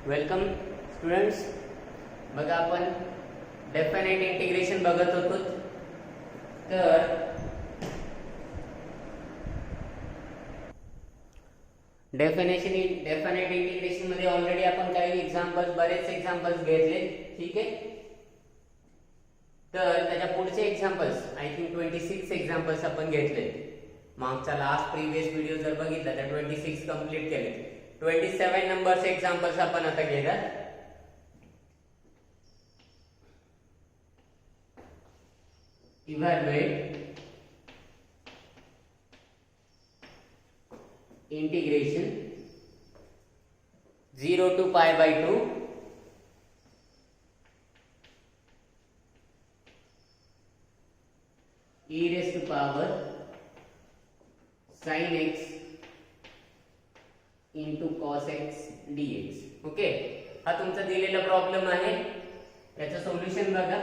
Welcome students. बघा आपण definite integration बघत होतो. तर डेफिनेट इंटिग्रेशन मध्ये ऑलरेडी आपण काही बरेच एक्झाम्पल्स घेतले. ठीक आहे. तर त्याच्या पुढचे एक्झाम्पल्स आय थिंक 26 एक्झाम्पल्स आपण घेतले. मागचा लास्ट प्रीवियस व्हिडिओ जर बघितला तर 26 कंप्लीट केले. 27 नंबरचे एक्झाम्पल्स आपण आता घेणार. Evaluate integration 0 to pi by 2 e raised to power sin x into cos x dx. Okay, हा तुमचा दिलेला प्रॉब्लेम आहे. त्याचं सोल्युशन बघा.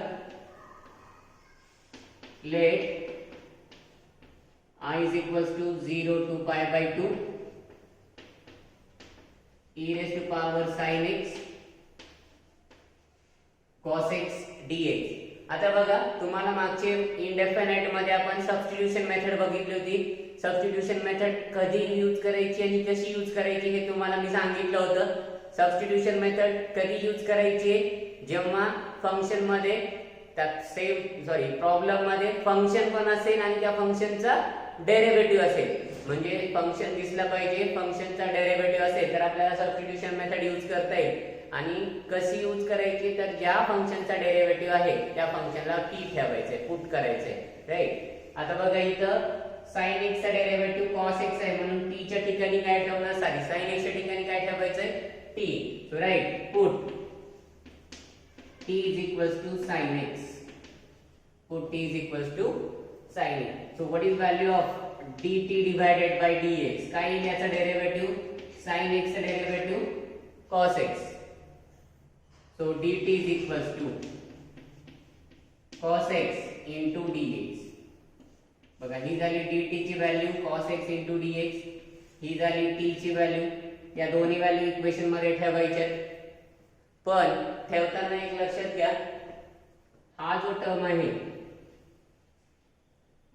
Let I is equals to 0 to pi by 2 e raised to power sin x cos x dx. आता बघा, तुम्हाला मागचे इंडेफिनाइट मध्ये आपण सबस्टिट्यूशन मेथड बघितली होती. सबस्टिट्यूशन मेथड कधी यूज करायची आणि कशी यूज करायची हे तुम्हाला मी सांगितलं होतं. सबस्टिट्यूशन मेथड कधी यूज करायची? जेव्हा फंक्शन मध्ये प्रॉब्लेम मध्ये फंक्शन पण असेल आणि त्या फंक्शनचा डेरिव्हेटिव्ह असेल. म्हणजे फंक्शन दिसला पाहिजे, फंक्शनचा डेरिव्हेटिव्ह असेल तर आपल्याला सबस्टिट्यूशन मेथड यूज करता येईल. आणि कशी यूज करायची? तर ज्या फंक्शनचा डेरिव्हेटिव्ह आहे त्या फंक्शनला टी ठेवायचे, पुट करायचे. राईट. आता बघा, इथं sin x चा डेरिव्हेटिव्ह cos x आहे म्हणून t च्या ठिकाणी काय ठेवणार? sin x च्या ठिकाणी काय ठेवायचंय? t. So right, put t is equals to sin x. Put t is equals to sin x. So what is value of dt divided by dx? काय येईल याचा डेरिव्हेटिव्ह? sin x चा derivative cos x. So dt is equals to cos x into dx. बघा, ही झाली dt ची value, cos x into dx. ही झाली t ची value. या दोन्ही व्हॅल्यू इक्वेशन मध्ये ठेवायच्या. पण ठेवताना एक लक्षात घ्या, हा जो टर्म आहे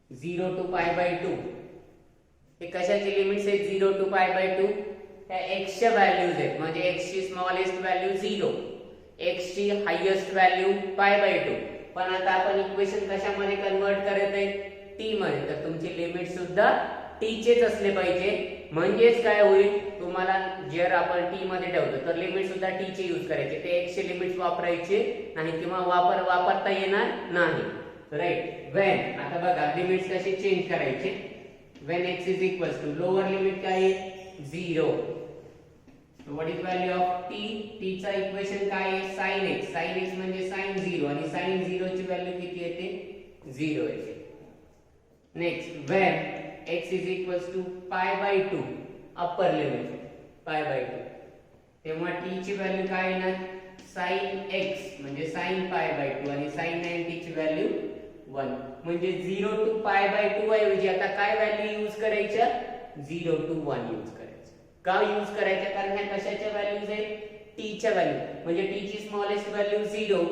0 to pi by 2 हे कशाची लिमिट्स आहेत? 0 to pi by 2 ह्या x च्या व्हॅल्यूज आहेत. म्हणजे x ची स्मॉलेस्ट व्हॅल्यू 0, x ची हायेस्ट व्हॅल्यू pi by 2. पण आता आपण इक्वेशन कशामध्ये कन्वर्ट करत आहे? t मध्ये. तर तुमची लिमिट सुद्धा t चेच असले पाहिजे. म्हणजेच काय होईल? तुम्हाला जर आपण t मध्ये ठेवतो तर लिमिट सुद्धा t चे यूज करायचे. ते x चे लिमिट्स वापरायचे नाही किंवा वापरता येणार नाही. राईट. व्हेन, आता बघा लिमिट्स कसे चेंज करायचे? When x is equals to lower limit काय आहे? 0. So what is value of t? t चा इक्वेशन काय आहे? sin x. sin x म्हणजे sin 0 आणि sin 0 ची व्हॅल्यू किती येते? 0 येते. Next, when x is equals to pi by 2 upper limit pi by 2 तेव्हा t ची व्हॅल्यू काय येणार? sin x म्हणजे sin pi by 2 आणि sin 90 ची व्हॅल्यू 1. म्हणजे 0 to pi by 2 ऐवजी आता काय व्हॅल्यू यूज करायच्या? 0 to 1 यूज करायचं. का यूज करायचं? कारण ह्या कशाच्या व्हॅल्यूज आहेत? t च्या व्हॅल्यू. म्हणजे t ची स्मॉलेस्ट व्हॅल्यू 0,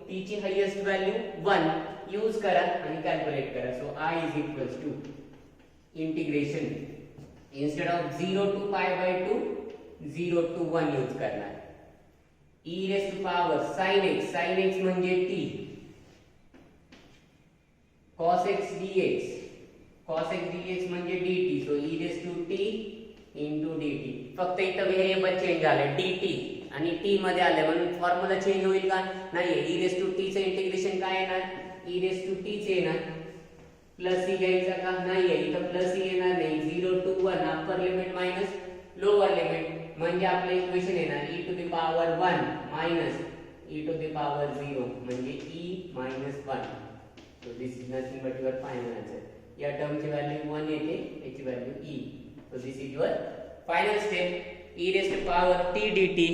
t ची हायेस्ट व्हॅल्यू 1 यूज करा आणि कॅल्क्युलेट करा. So I is equals to integration instead of 0 to pi by 2 0 to 1 use करणार. e raised to power sin x. sin x म्हणजे t. cos x dx. cos x dx म्हणजे dt. So e raised to t into dt. फक्त इथं variable change झाले dt आणि t मध्ये आले म्हणून फॉर्म्युला चेंज होईल का? नाही. e raised to t चे इंटिग्रेशन काय येणार? e raised to t चे येणार. प्लस e घ्यायचा का? नाहीये. इथं प्लस e येणार नाही. 0 to 1 upper limit minus lower limit म्हणजे आपले इक्वेशन येणार e to the power 1 minus e to the power 0 म्हणजे e minus 1. So this is nothing but your final answer. या टर्मची व्हॅल्यू 1 येते, याची value e. So this is your final step. e raised to power t dt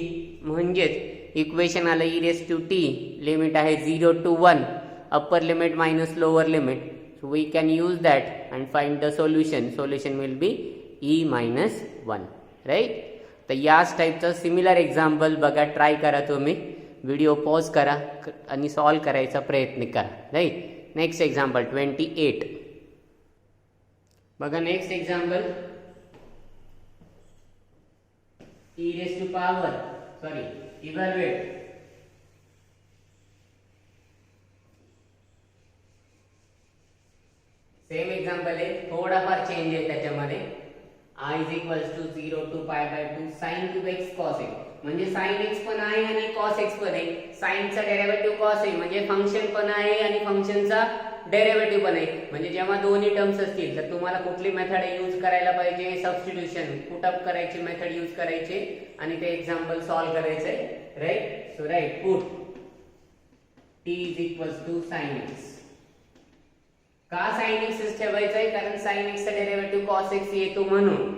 म्हणजेच equation आलं e raised to t. Limit आहे 0 to 1 upper limit minus lower limit. So we can use that and find the solution. Solution will be e minus 1, right? तर याच टाईपचं similar example बघा, try करा तुम्ही, video pause करा आणि solve करायचा प्रयत्न करा. राईट. नेक्स्ट एक्झाम्पल 28 बघा. Next example evaluate same example आहे, थोडाफार चेंज आहे त्याच्यामध्ये. I is equals to 0 to pi by 2 sin cube x cos x, म्हणजे sin x पण आहे आणि cos x पण आहे. sin चा डेरिव्हेटिव्ह cos आहे म्हणजे फंक्शन पण आहे आणि फंक्शनचा डेरिव्हेटिव्ह पण आहे. म्हणजे जेव्हा दोन्ही टर्म्स असतील तर तुम्हाला कुठली मेथड यूज करायला पाहिजे? सबस्टिट्यूशन, पुट अप करायची मेथड यूज करायची आणि ते एक्झाम्पल सॉल्व करायचंय. Right. So right, put t is equals to sin x. का sin x ठेवायचंय? कारण sin x चा डेरिव्हेटिव्ह cos x येतो म्हणून.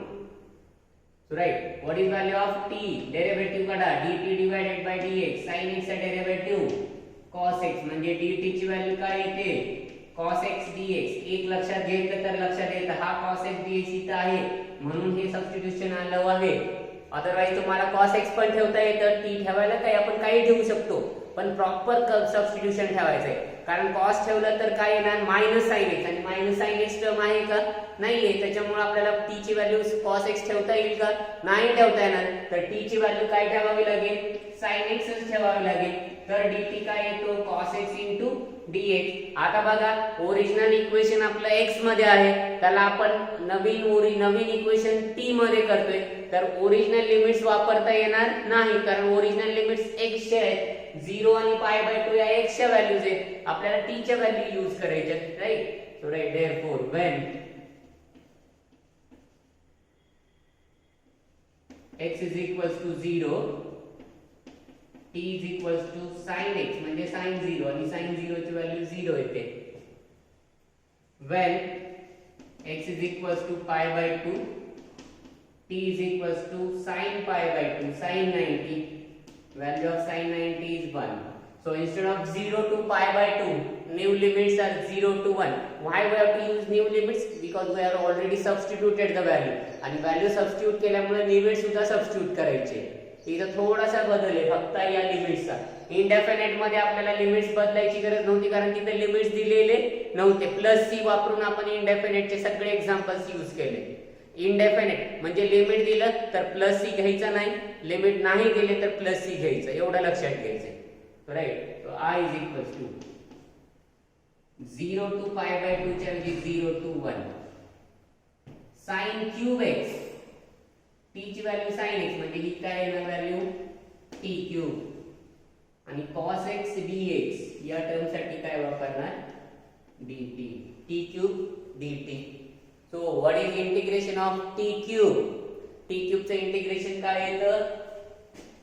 So right, what is value of t? Derivative काढा, dt divided by dx. sin x चा derivative cos x म्हणजे dt ची व्हॅल्यू काय येते? cos x dx. एक लक्षात घेतलं तर लक्षात येतं, हा cos x dx इथं आहे म्हणून हे सबस्टिट्यूशन आलं आहे. अदरवाइज तुम्हाला cos x पण ठेवता येतं, t ठेवायला काय आपण काही ठेवू शकतो, पण प्रॉपर सबस्टिट्यूशन ठेवायचंय. कारण cos ठेवलं तर काय येणार? मायनस sin x, आणि मायनस sin x टर्म आहे का? नाहीये. त्याच्यामुळे आपल्याला t ची व्हॅल्यू cos x ठेवता येईल का? नाही ठेवता येणार. तर t ची व्हॅल्यू काय ठेवावी लागेल? sin x च ठेवावी लागेल. तर dt काय येतो? cos x into dx. आता बघा, ओरिजिनल इक्वेशन आपलं x मध्ये आहे, त्याला आपण नवीन इक्वेशन t मध्ये करतोय. तर ओरिजिनल लिमिट्स वापरता येणार नाही, कारण ओरिजिनल लिमिट्स x चे आहेत. 0 आणि पाय बाय 2 या x च्या व्हॅल्यूज आहेत, आपल्याला t च्या व्हॅल्यू यूज करायच्या. Right. So right, therefore when x is equals to 0, t is equals to sin x म्हणजे sin 0 आणि sin 0 ची व्हॅल्यू 0 येते. when x is equals to pi by 2, t is equals to sin pi by 2, sin 90, value of sin 90 is 1. So instead of 0 to pi by 2, new limits are 0 to 1. Why we have to use new limits? Because we have already substituted the value. आणि value substitute केल्यामुळे limit सुद्धा substitute करायचे. इथं थोडासा बदल आहे फक्त या लिमिट्सचा. इंडेफिनेट मध्ये आपल्याला लिमिट्स बदलायची गरज नव्हती, कारण तिथे लिमिट्स दिलेले नव्हते. प्लस सी वापरून आपण इंडेफिनेटचे सगळे एक्झाम्पल्स यूज केले. इंडेफिनेट म्हणजे लिमिट दिलं तर प्लस सी घ्यायचं नाही, लिमिट नाही दिले तर प्लस सी घ्यायचं, एवढं लक्षात घ्यायचं. Right. So i is equals to 0 to pi by 2 च्या ऐवजी 0 to 1. sin cube x, t ची व्हॅल्यू sin x म्हणजे ही काय येणार व्हॅल्यू? t cube. आणि cos x dx या टर्म साठी काय वापरणार? dt. t cube dt. So what is integration of t cube? t cube चं इंटिग्रेशन काय येतं?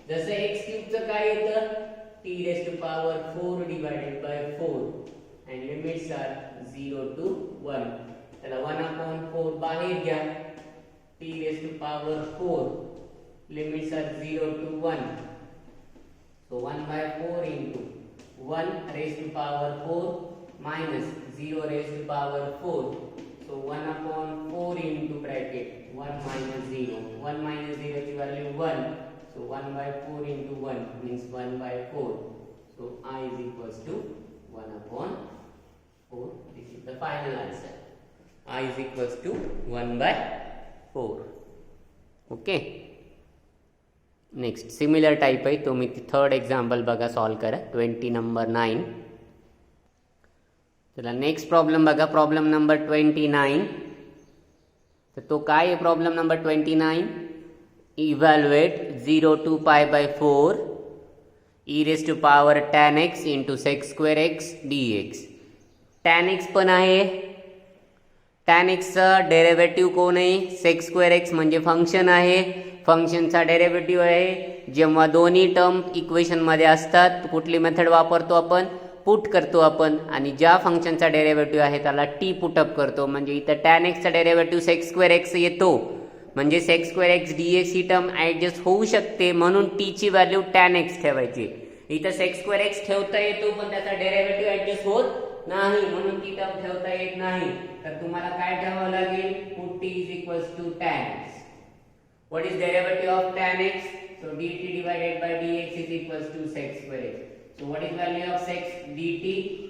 जसं x cube चं काय येतं? t raised to power 4 divided by 4 and limits are 0 to 1. त्याला 1/4 बाहेर घ्या. t raised to power 4 limits are 0 to 1. So 1/4 into 1 raised to power 4 minus 0 raised to power 4. So 1/4 into bracket 1 minus 0. 1 minus 0 ची value 1. So 1/4 into 1 means 1/4. So I is equals to 1/4. This is the final answer. I is equals to 1/4. Okay. Next similar type आहे, तुम्ही third example बघा, solve करा. 20 number 9. चला next problem बघा. Problem number 29. तर तो काय आहे problem number 29? Evaluate 0 to pi by 4 e raised to power tan x into sec square x dx. tan x पण आहे, tan x चा डेरिव्हेटिव्ह कोण आहे? sec square x म्हणजे फंक्शन आहे, फंक्शनचा डेरिव्हेटिव्ह आहे. जेव्हा दोन्ही टर्म इक्वेशन मध्ये असतात कुठली मेथड वापरतो आपण? पुट करतो आपण, आणि ज्या फंक्शनचा डेरिव्हेटिव्ह आहे त्याला t पुट अप करतो. म्हणजे इथं tan x चा डेरिव्हेटिव्ह sec square x येतो, म्हणजे sec square x dx ही टर्म ऍडजस्ट होऊ शकते, म्हणून t ची व्हॅल्यू tan x ठेवायची. इथं sec square x ठेवता येतो पण त्याचा डेरिव्हेटिव्ह ऍडजस्ट होत नाही, म्हणून ती टर्म ठेवता येत नाही. तर तुम्हाला काय ठेवावं लागेल? Put t is equals to tan x. What is derivative of tan x? So dt divided by dx is equals to sec square x. So what is value of sec dt?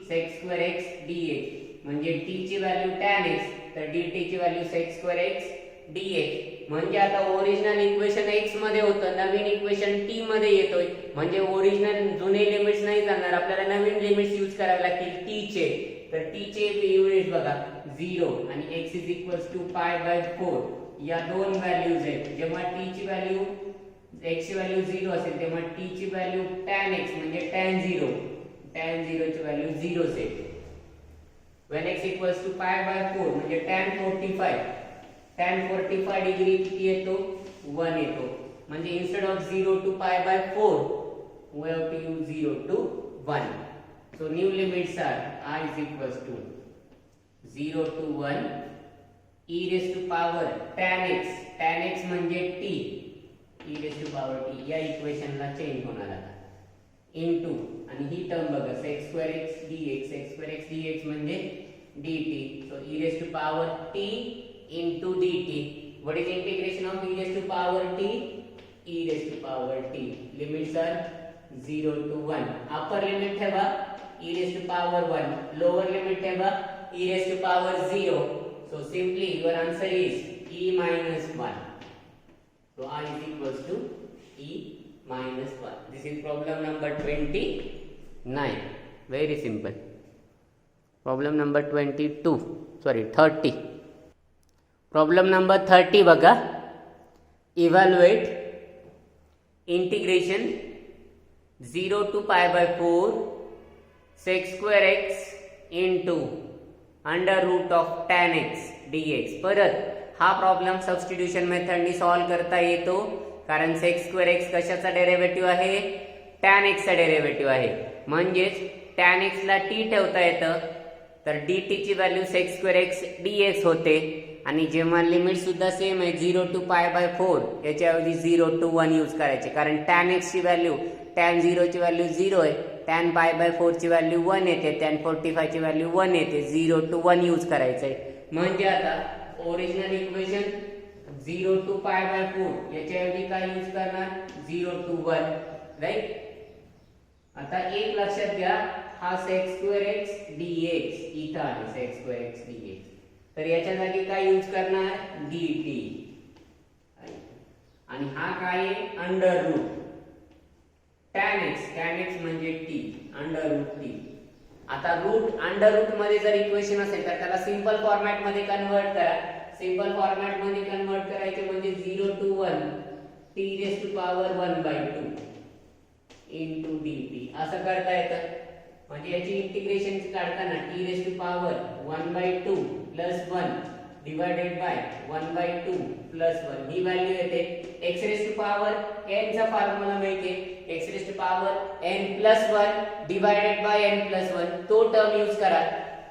Sec square x dx. म्हणजे t ची value tan x तर dt ची value sec square x dx. म्हणजे आता original equation x मध्ये होतं, नवीन equation t मध्ये येतोय. म्हणजे ओरिजिनल जुने लिमिट्स नाही जाणार, आपल्याला नवीन लिमिट्स यूज करावे लागतील t चे. तर t चे युनिट बघा 0 आणि x is equals to pi by 4 या दोन व्हॅल्यूज आहेत. जेव्हा t ची व्हॅल्यू x ची व्हॅल्यू 0 असेल तेव्हा t ची व्हॅल्यू tan x म्हणजे tan 0 ची व्हॅल्यू 0 असेल. when x equals to pi by 4 म्हणजे tan 45 डिग्री किती येतो 1 येतो. म्हणजे instead of 0 to pi by 4 we have to use 0 to 1. so new limits are I is equals to 0 to 1 e raised to power tan x म्हणजे t e raised to power t या इक्वेशनला change होणार आहे into आणि ही term बघा sec square x dx म्हणजे dt. so e raised to power t into dt. what is integration of e raised to power t? e raised to power t. limits are 0 to 1. upper limit ठेवा e raised to power 1, lower limit ठेवा e raised to power 0. so simply your answer is e minus 1. so I is equals to e minus 1. This is problem number 29. Very simple. Problem number 30. Problem number 30 बघा. Evaluate integration 0 to pi by 4 sec square x into under root of tan x dx. परत हा problem substitution मेथडनी solve करता येतो, कारण sec square x कशाचा derivative आहे? tan x चा derivative आहे. म्हणजेच tan x ला t ठेवता येतं, तर dt ची value sec square x dx होते. आणि जेव्हा लिमिट सुद्धा सेम आहे 0 to pi by 4 याच्याऐवजी 0 to 1 use करायचे, कारण tan x ची व्हॅल्यू tan 0 ची व्हॅल्यू 0 आहे, tan pi by 4 ची व्हॅल्यू 1 येते, tan 45 ची व्हॅल्यू 1 येते. 0 to 1 यूज करायचंय. म्हणजे आता original equation 0 to pi by 4 याच्याऐवजी काय यूज करणार? 0 to 1, राइट. आता एक लक्षात घ्या, हा sec square x dx इथं आहे sec square x dx, तर याच्या जागी काय यूज करणार? dt. आणि हा काय आहे? अंडर रूट tan x म्हणजे t, अंडर रूट t. आता रूट अंडर रूट मध्ये जर इक्वेशन असेल तर त्याला सिंपल फॉर्मॅट मध्ये कन्वर्ट करा. सिंपल फॉर्मॅट मध्ये कन्वर्ट करायचे म्हणजे 0 to 1 t raised to power 1/2 into dt असं करता येतं. म्हणजे याची इंटिग्रेशन काढताना t raised to power 1/2 plus 1 divided by 1/2 plus 1 he value येते. x raised to power n चा फॉर्म्युला माहितीये, x raised to power n plus 1 divided by n plus 1 तो टर्म यूज करा.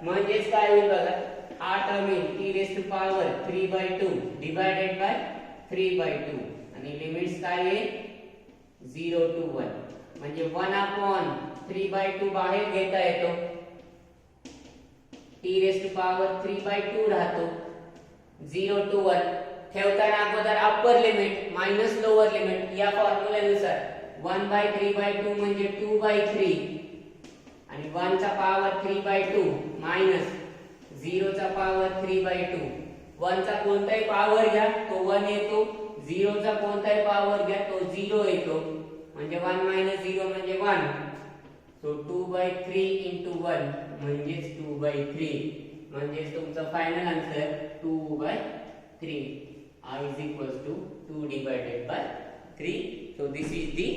म्हणजेच काय होईल बघा, हा टर्म येईल t raised to power 3/2 divided by 3/2 आणि लिमिट्स काय आहे 0 to 1. म्हणजे 1/3/2 बाहेर घेता येतो, t raised to power 3/2 राहतो. 0 to 1 ठेवताना अगोदर upper limit minus lower limit या फॉर्म्युल्यानुसार 1/3/2 म्हणजे 2/3 आणि 1 चा पॉवर 3/2 मायनस 0 चा पॉवर 3/2. 1 चा कोणताही पॉवर घ्या तो 1 येतो, 0 चा कोणताही पॉवर घ्या तो 0 येतो. म्हणजे 1 - 0 म्हणजे 1. सो 2/3 into 1 म्हणजेच 2/3. म्हणजेच तुमचा final answer 2/3. I is equals to 2 divided by 3. So this is the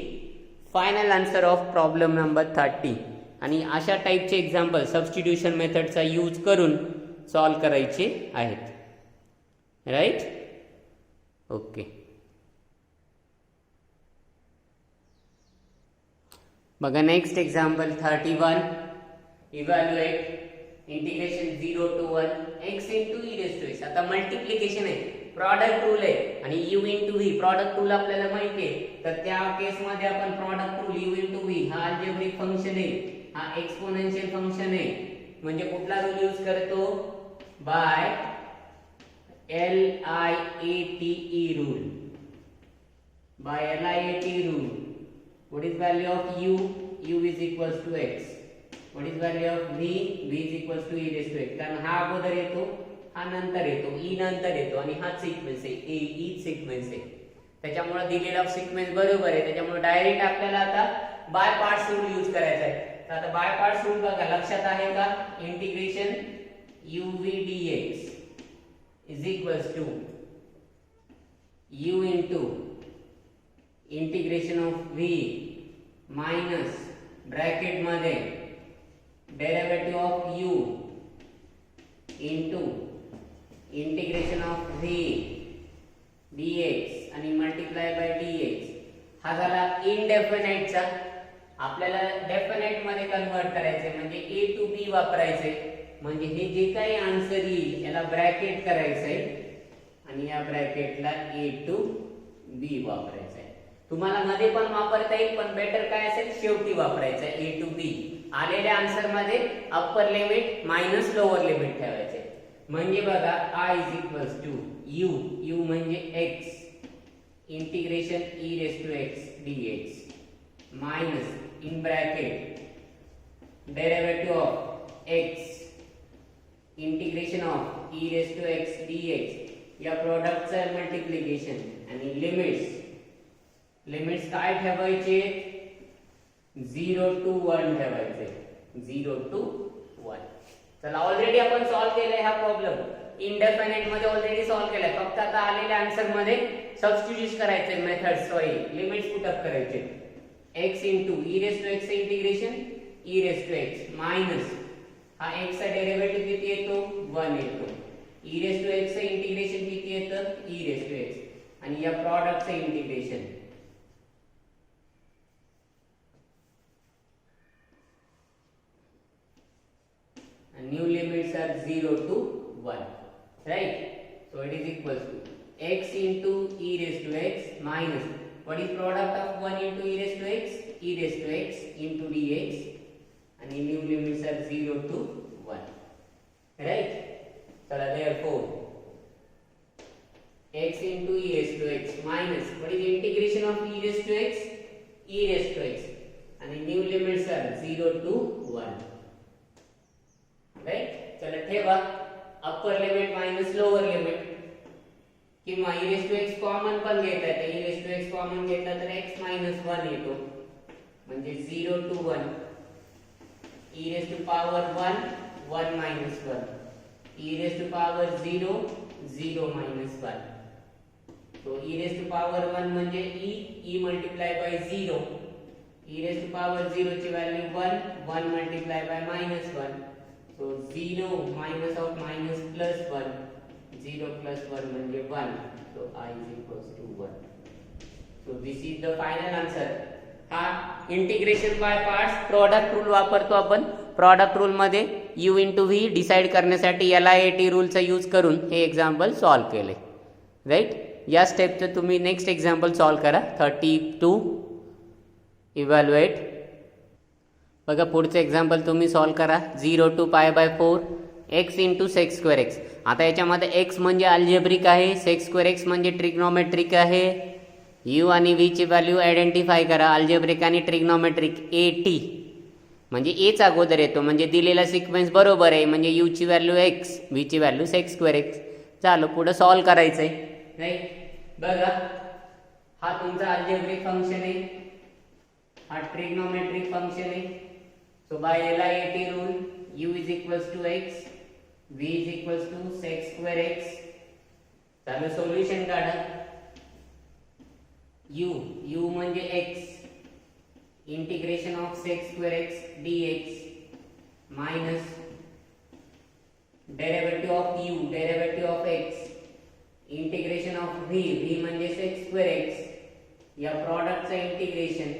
final answer of problem number 30. आणि अशा टाइपचे एक्झाम्पल सबस्टिट्यूशन मेथडचा यूज करून सॉल्व करायचे आहेत, राइट. ओके, बघा next example 31. Evaluate integration 0 to 1 x into e raised to x. आता multiplication आहे, प्रॉडक्ट रूल आहे आणि u into v product rule आपल्याला माहिती आहे. तर त्या केस मध्ये आपण product rule u into v हा अल्जेब्रिक फंक्शन आहे, हा एक्सपोनेन्शियल फंक्शन आहे. म्हणजे कुठला रूल यूज करतो? By LIATE rule. by LIAT rule. What is value of u? U is equals to x. What is value of v? V is equals to e raised to x. कारण हा अगोदर येतो, हा नंतर येतो, e नंतर येतो आणि हा सिक्वेन्स आहे, e सिक्वेन्स आहे. त्याच्यामुळे दिलेला सिक्वेन्स बरोबर आहे. त्याच्यामुळे डायरेक्ट आपल्याला आता बाय पार्ट्स रूल यूज करायचा आहे. तर आता बाय पार्ट्स रूल बघा, लक्षात आहे का? Integration uv dx is equals to u into integration of v minus bracket मध्ये derivative of u into integration of v dx आणि मल्टिप्लाय बाय dx. हा झाला इनडेफिनाइटचा. आपल्याला डेफिनाइट मध्ये कन्वर्ट करायचे म्हणजे a टू b वापरायचे. म्हणजे हे जे काही आन्सर येईल याला ब्रॅकेट करायचंय आणि या ब्रॅकेटला a टू b वापरायचं आहे. तुम्हाला मध्ये पण वापरता येईल, पण बेटर काय असेल शेवटी वापरायचं a टू b. आलेल्या आन्सर मध्ये upper limit minus lower limit ठेवायचे. म्हणजे बघा i is equals to u म्हणजे x integration e raise to x dx minus in bracket derivative of x integration of e raise to x dx या प्रोडक्टचं multiplication आणि limits काय ठेवायचे? 0 to 1 ठेवायचे. 0 to 1. चला ऑलरेडी आपण सॉल्व केलाय हा प्रॉब्लेम. इनडेफिनाइट मध्ये ऑलरेडी सॉल्व केलाय. फक्त आता आलेल्या आन्सर मध्ये सबस्टिट्यूट करायचे methods wise. Limits put up करायचे. x into e raised to x integration e raised to x minus हा x चा डेरिव्हेटिव्ह किती येतो? 1 येतो. e raised to x चे इंटिग्रेशन किती येतं? e raised to x आणि या प्रॉडक्टचे integration and new limits are 0 to 1, right? So it is equals to x into e raised to x minus what is product of 1 into e raised to x? E raised to x into dx and the new limits are 0 to 1, right? So therefore x into e raised to x minus what is the integration of e raised to x? E raised to x and the new limits are 0 to 1. Right. चला ठेवा upper limit minus lower limit किंवा e raise to x common पण घेता येते. e raise to x common घेतला तर x minus 1 येतो म्हणजे 0 to 1 e raise to power 1 1 minus 1 e raise to power 0 0 minus 1. तो e रेज टू पॉवर 1 म्हणजे e multiply by 0 e raise to power 0 ची value 1 1 multiply by minus 1. So 0 minus of minus plus 1, 0 plus 1 म्हणजे 1. So I is equals to 1. So this is the final answer. हा integration by parts product rule वापरतो आपण. Product rule मध्ये u into v decide करण्यासाठी LIAT रूलचा use करून हे example solve केले, right. या स्टेपचं तुम्ही नेक्स्ट एक्झाम्पल सॉल्व करा. 32 इव्हॅल्युएट. बघा पुढचं एक्झाम्पल तुम्ही सॉल्व करा. 0 to pi by 4 x into sec square x. आता याच्यामध्ये x म्हणजे अल्जेब्रिक आहे, सेक स्क्वेअर एक्स म्हणजे ट्रिग्नोमेट्रिक आहे. u आणि v ची व्हॅल्यू आयडेंटिफाय करा. अल्जेब्रिक आणि ट्रिग्नोमेट्रिक at म्हणजे a चा अगोदर येतो म्हणजे दिलेला सिक्वेन्स बरोबर आहे. म्हणजे u ची व्हॅल्यू x, v ची व्हॅल्यू सेक स्क्वेअर एक्स. चालो पुढे सॉल्व करायचंय, राईट. बघा हा तुमचा अल्जेब्रिक फंक्शन आहे, हा ट्रिग्नोमेट्रिक फंक्शन आहे. So by LIAT rule, u is equals to x, v is equals to sec square x. चलो सोल्यूशन काढा. u म्हणजे x integration of sec square x dx minus derivative of u derivative of x integration of v म्हणजे sec square x या प्रॉडक्टचं integration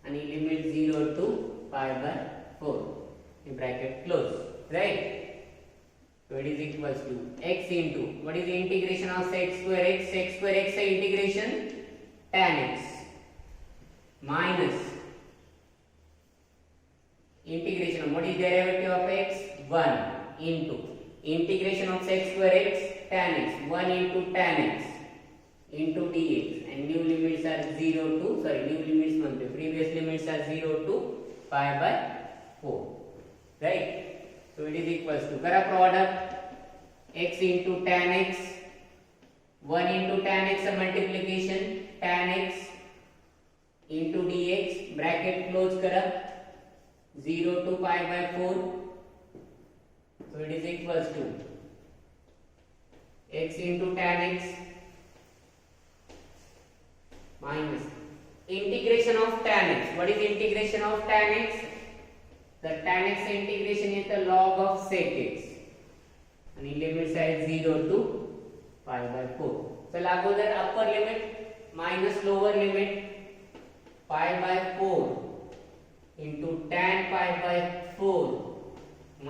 आणि limit 0 to pi by 4 in bracket close, right. So it is equals to x into what is the integration of sec square x? Sec square x का integration tan x minus integration of what is derivative of x? 1 into integration of sec square x tan x 1 into tan x into dx and new limits are 0 to new limits म्हणते previous limits are 0 to pi by 4, right? So it is equals to करा product x into tan x, 1 into tan x multiplication tan x into dx bracket close करा 0 to pi by 4, so it is equals to x into tan x minus integration of tan x. What is integration of tan x? The tan x integration is the log of sec x and limits are 0 to pi by 4. So अगोदर upper limit minus lower limit pi by 4 into tan pi by 4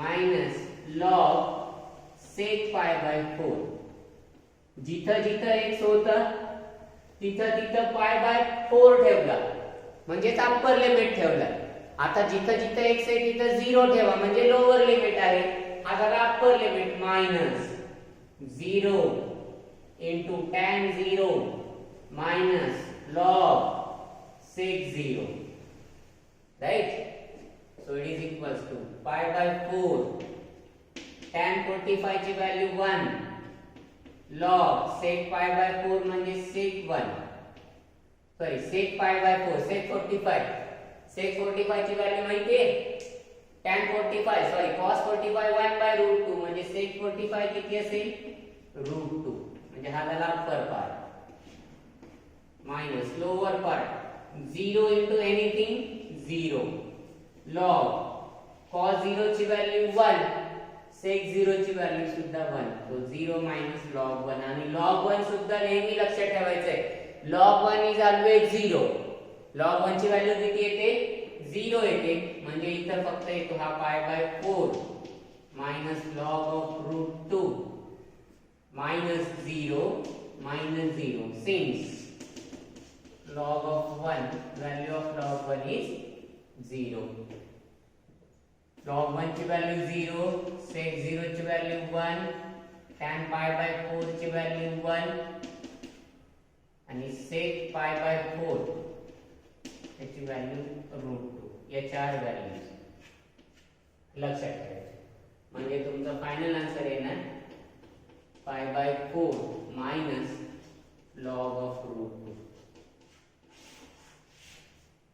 minus log sec pi by 4. जिथं जिथं x होतं तिथं तिथं पाय by 4 ठेवला म्हणजेच upper limit ठेवला. आता जिथं जिथं x आहे तिथं 0 ठेवा म्हणजे लोअर लिमिट आहे. हा झाला upper limit minus 0 into tan 0 minus log sec 0, right? So it is equals to pi by 4 tan 45 ची value 1 log sec pi by 4 म्हणजे sec 1 sec pi by 4 sec 45 ची व्हॅल्यू माहिती आहे tan 45 cos 45 1 by root 2 म्हणजे sec 45 किती असेल root 2 म्हणजे हा झाला upper part minus lower part 0 into anything 0 log cos 0 ची व्हॅल्यू 1 sec 0 ची व्हॅल्यू सुद्धा 1, तो 0 minus log 1 आणि log 1 सुद्धा नेहमी लक्षात ठेवायचं आहे. log 1 is always 0. log 1 ची व्हॅल्यू किती येते 0 येते म्हणजे इथं फक्त येतो हा pi by 4 minus log of root 2 minus 0 since log of 1 value of log 1 is 0. log 1 ची व्हॅल्यू 0 sec 0 ची व्हॅल्यू 1 tan pi by 4 ची व्हॅल्यू 1 आणि sec pi by 4 याची व्हॅल्यू root 2. या चार व्हॅल्यूज लक्षात ठेवायचे म्हणजे तुमचा फायनल आन्सर येणार pi by 4 minus log of root 2.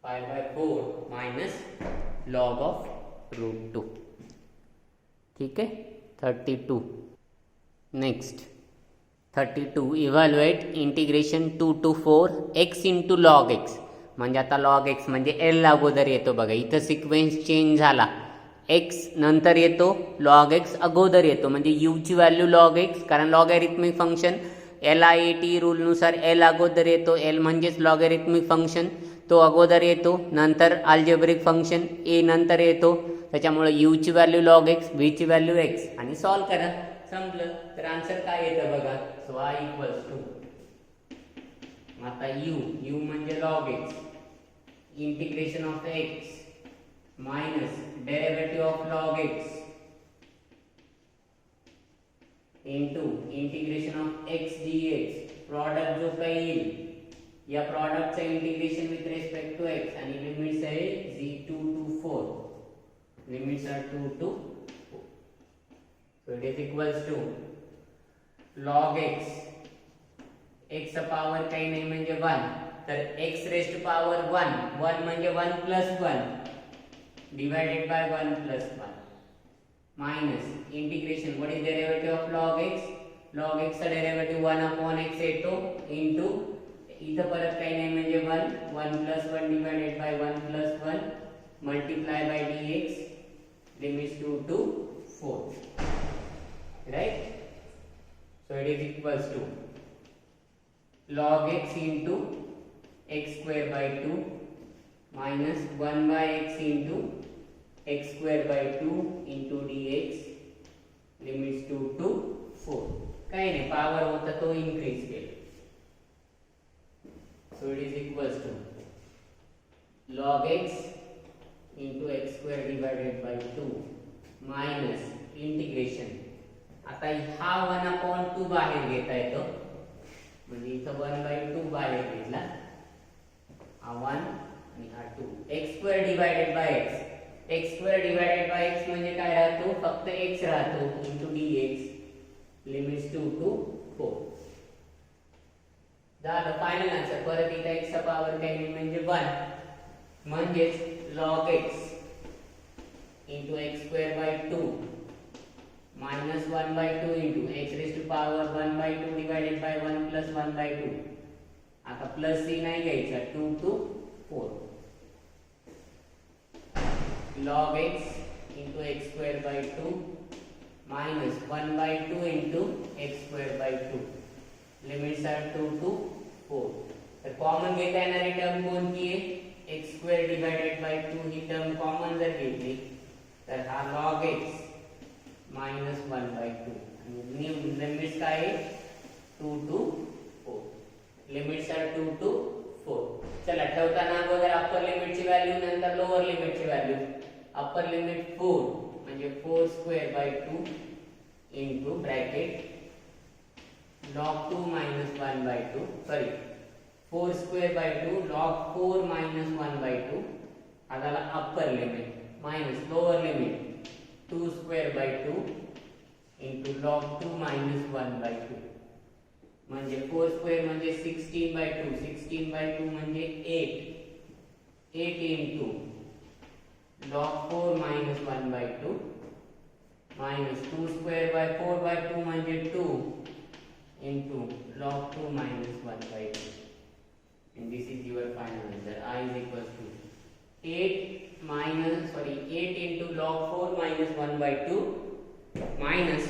pi by 4 minus log of root 2. ठीक है 32. Next 32 evaluate integration 2 to 4 x into log x. म्हणजे आता log x म्हणजे l अगोदर येतो बघा इथं सिक्वेन्स चेंज झाला x नंतर येतो log x अगोदर येतो म्हणजे u ची व्हॅल्यू log x कारण लॉगॅरिथमिक फंक्शन LIAT रूल नुसार l अगोदर येतो l म्हणजेच लॉगॅरिथमिक फंक्शन तो अगोदर येतो नंतर अल्जेब्रिक फंक्शन a नंतर येतो त्याच्यामुळे u ची व्हॅल्यू log x v ची व्हॅल्यू x आणि सॉल्व करा संपलं तर आन्सर काय येतं बघा. सो y इक्वल्स टू आता u म्हणजे log x integration of x minus derivative of log x into integration of x dx product जो काही येईल या प्रॉडक्टचं integration with respect to x आणि लिमिट्स आहे 2 to 4 limits are 2 to 4. So it is equals to log x x चा power काही नाही म्हणजे 1 तर x रेस्ट पॉवर 1 म्हणजे 1 plus 1 divided by 1 plus 1 minus integration what is derivative of log x चा derivative 1 upon x येतो into इथं परत काही नाही म्हणजे 1 plus 1 divided by 1 plus 1 multiply by dx limits 2 to 4 right. So it is equals to log x into x square by 2 minus 1 by x into x square by 2 into dx limits 2 to 4 काही नाही power होता तो increase केला. So it is equals to log x into x square divided by 2 minus integration आता हा 1/2 बाहेर घेता येतो म्हणजे इथं फक्त 1/2 बाहेर घेतला, हा 1 आणि हा 2. x² डिवायडेड बाय x म्हणजे काय राहतो, फक्त x राहतो इंटू dx, लिमिट्स 2 to 4. झालं फायनल आन्सर. परत इथे x चा पॉवर काही नाही म्हणजे 1, म्हणजेच log x into x²/2 minus 1/2 into x raised to power 1/2 divided by 1 plus 1/2. आता प्लस c नाही घ्यायचा, 2 to 4. log x into x²/2 minus 1/2 into x²/2. Limits are 2 to 4. तर कॉमन घेता येणारी टर्म कोणती आहे, x² divided by 2 he term common जर घेतली तर हा log x minus 1/2 आणि लिमिट्स काय आहे 2 to 4. Limits are 2 to 4. चला ठेवताना अगोदर अप्पर लिमिटची व्हॅल्यू नंतर लोअर लिमिटची व्हॅल्यू. अप्पर लिमिट 4 म्हणजे 4²/2 into bracket log 2 minus 1/2, sorry 4²/2 log 4 minus 1/2 हा झाला upper limit, minus lower limit 2²/2 into log 2 minus 1/2 म्हणजे 4² म्हणजे 16/2, 16/2 म्हणजे 8 into log 4 minus 1/2 minus 2²/4/2 म्हणजे 2 into log 2 minus 1/2. And this is your final answer. I is equals to 8 into log 4 minus 1/2 minus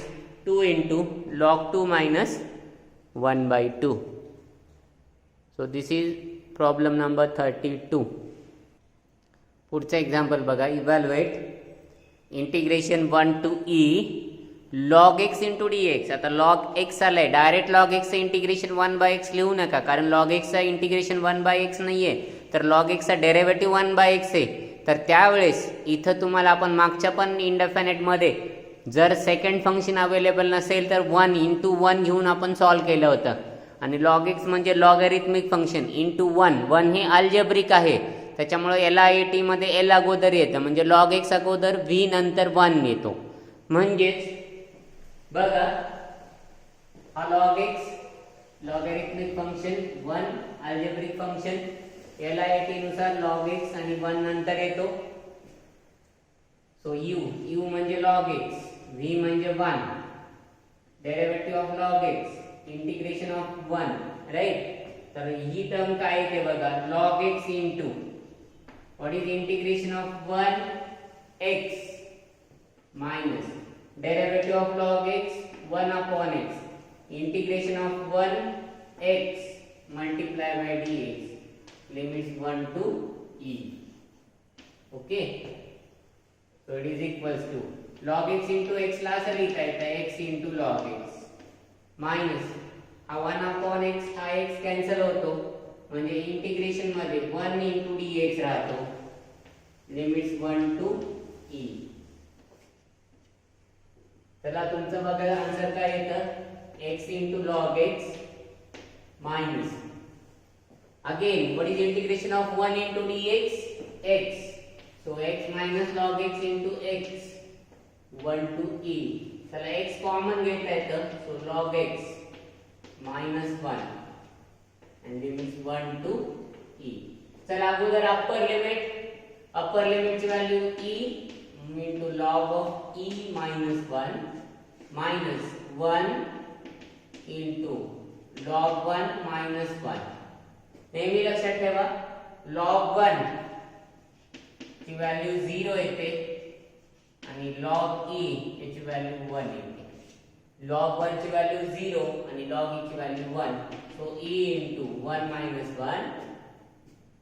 2 into log 2 minus 1/2. So this is problem number 32. पुढचं example बघा. Evaluate integration 1 to e log x into dx. आता log x आलाय, direct log x चं integration 1/x लिहू नका, कारण log x चा integration 1/x नाहीये, तर log x चा डेरिव्हेटिव्ह 1/x आहे. तर त्यावेळेस इथं तुम्हाला आपण मागच्या पण इंडेफिनिट मध्ये जर सेकंड फंक्शन अवेलेबल नसेल तर 1 into 1 घेऊन आपण सॉल्व्ह केलं होतं. आणि log x म्हणजे लॉगॅरिथमिक फंक्शन इंटू 1 हे अल्जेब्रिक आहे, त्याच्यामुळे LIT मध्ये L अगोदर येतं, म्हणजे log x अगोदर v नंतर 1 येतो. म्हणजेच बघा हा log x logarithmic function 1 algebraic function LIT नुसार log x आणि 1 नंतर येतो. सो u म्हणजे log x, v म्हणजे 1, derivative of log x integration of 1, right. तर ही टर्म काय येते बघा, log x into what is integration of 1x minus derivative of log x 1 upon x, integration of 1x multiply by dx, limits 1 to e. Okay, so it is equals to log x into x ला असं लिहिता येतं x into log x minus हा 1 upon x हा x cancel होतो, म्हणजे integration मध्ये 1 into dx राहतो, लिमिट्स 1 to e. चला तुमचं बघा आन्सर काय येतं, x into log x minus again what is integration of 1 into dx, x, so x minus log x into x 1 to e. चला x कॉमन घेता येतं, so log x minus 1 and limits 1 to e. चला अगोदर upper लिमिटची value e into log of e minus 1 minus 1 into log 1 minus 1. नेहमी लक्षात ठेवा log 1 ची व्हॅल्यू 0 येते आणि log e याची व्हॅल्यू 1 येते. log 1 ची व्हॅल्यू 0 आणि log e ची value 1, so e into 1 minus 1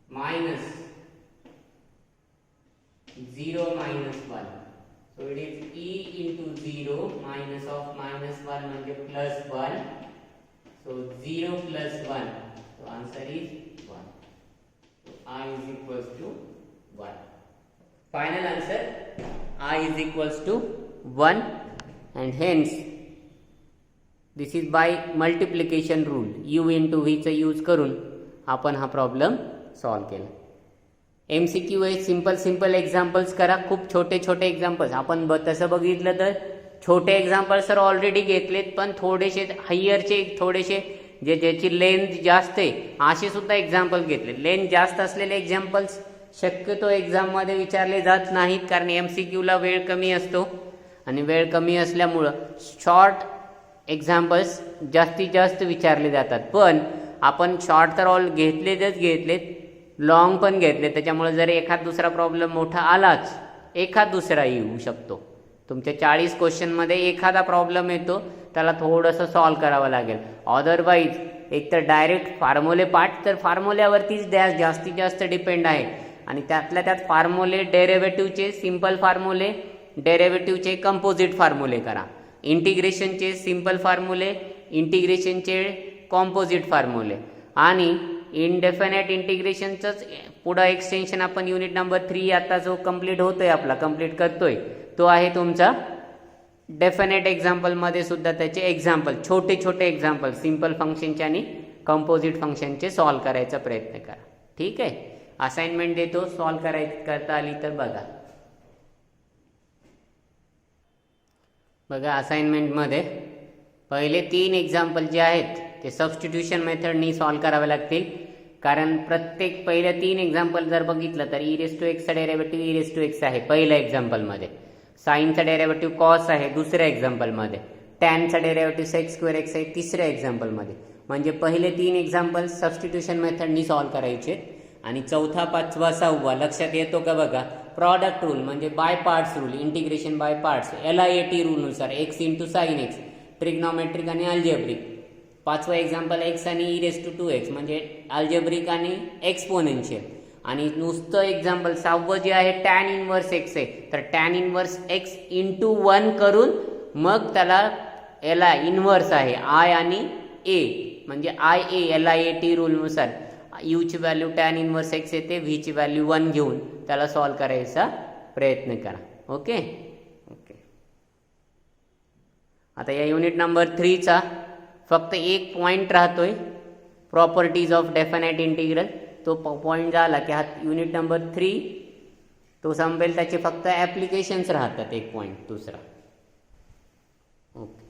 minus 0 minus 1, so it is e into 0 minus of minus 1 म्हणजे plus 1, so 0 plus 1, so answer is 1. So I is equals to 1. Final answer, I is equals to 1, and hence this is by multiplication rule, u into व्हीचा use करून आपण हा problem solve केला. MCQ आहे, simple examples करा, खूप छोटे छोटे एक्झाम्पल्स. आपण तसं बघितलं तर छोटे एक्झाम्पल्स तर ऑलरेडी घेतलेत, पण थोडेसे हायरचे, थोडेसे ज्याची लेंथ जास्त आहे असे सुद्धा एक्झाम्पल घेतले. लेंथ जास्त असलेले एक्झाम्पल्स शक्यतो एक्झाममध्ये विचारले जात नाहीत, कारण MCQला वेळ कमी असतो आणि वेळ कमी असल्यामुळं शॉर्ट एक्झाम्पल्स जास्तीत जास्त विचारले जातात. पण आपण शॉर्ट तर ऑल घेतलेत, लॉंग पण घेतले. त्याच्यामुळे जर एखाद दुसरा प्रॉब्लेम मोठा आलाच, एखाद दुसरा येऊ शकतो. तुमच्या 40 क्वेश्चनमध्ये एखादा प्रॉब्लेम येतो, त्याला थोडंसं सॉल्व करावं लागेल. अदरवाईज एक तर डायरेक्ट फॉर्म्युले पार्ट, तर फॉर्म्युल्यावरतीच जास्तीत जास्त डिपेंड आहे. आणि त्यातल्या त्यात फॉर्म्युले डेरिव्हेटिव्हचे सिंपल फॉर्म्युले, डेरिव्हेटिव्हचे कंपोजिट फॉर्म्युले करा. इंटिग्रेशनचे सिंपल फॉर्म्युले, इंटिग्रेशनचे कॉम्पोजिट फॉर्म्युले, आणि इनडेफिनेट इंटिग्रेशनचंच पुढं एक्सटेन्शन आपण युनिट नंबर 3 आता जो कंप्लीट करतोय तो आहे तुमचा डेफिनेट एक्झाम्पलमध्ये सुद्धा त्याचे एक्झाम्पल, छोटे छोटे एक्झाम्पल सिंपल फंक्शनचे आणि कंपोजिट फंक्शनचे सॉल्व करायचा प्रयत्न करा. ठीक आहे, असाइनमेंट देतो, सॉल्व करता आली तर बघा. असाइनमेंटमध्ये पहिले 3 एक्झाम्पल जे आहेत ते सबस्टिट्यूशन मेथडनी सॉल्व करावे लागतील, कारण प्रत्येक पहिल्या 3 एक्झाम्पल जर बघितलं तर e⁻x चा डेरिव्हेटिव्ह e⁻x आहे पहिल्या एक्झाम्पलमध्ये, साईनचा डेरिव्हेटिव्ह कॉस आहे दुसऱ्या एक्झाम्पलमध्ये, टॅनचा डेरिव्हेटिव्ह sec²x आहे तिसऱ्या एक्झाम्पलमध्ये. म्हणजे पहिले 3 एक्झाम्पल सबस्टिट्यूशन मेथडनी सॉल्व करायचे. आणि चौथा, पाचवा, 6वा लक्षात येतो का बघा, प्रॉडक्ट रूल म्हणजे by parts rule, integration by parts, LIAT रूलनुसार x into sine x, trigonometric आणि अल्जेब्रिक. 5वं एक्झाम्पल x आणि e⁻²x म्हणजे अल्जेब्रिक आणि एक्सपोनेन्शियल. आणि नुसतं एक्झाम्पल 6वं जे आहे टॅन इनवर्स x आहे, तर टॅन इनवर्स x इंटू 1 करून मग त्याला इनवर्स आहे I आणि A म्हणजे IA LIAT रूलनुसार u ची व्हॅल्यू टॅन इनवर्स x येते, v ची व्हॅल्यू 1 घेऊन त्याला सॉल्व करायचा प्रयत्न करा. ओके. आता या युनिट नंबर 3चा फक्त एक पॉइंट राहतोय, प्रॉपर्टीज ऑफ डेफिनेट इंटिग्रल. तो पॉइंट झाला की हा युनिट नंबर 3 तो संपेल, त्याचे फक्त ॲप्लिकेशन्स राहतात, एक पॉइंट दुसरा. ओके.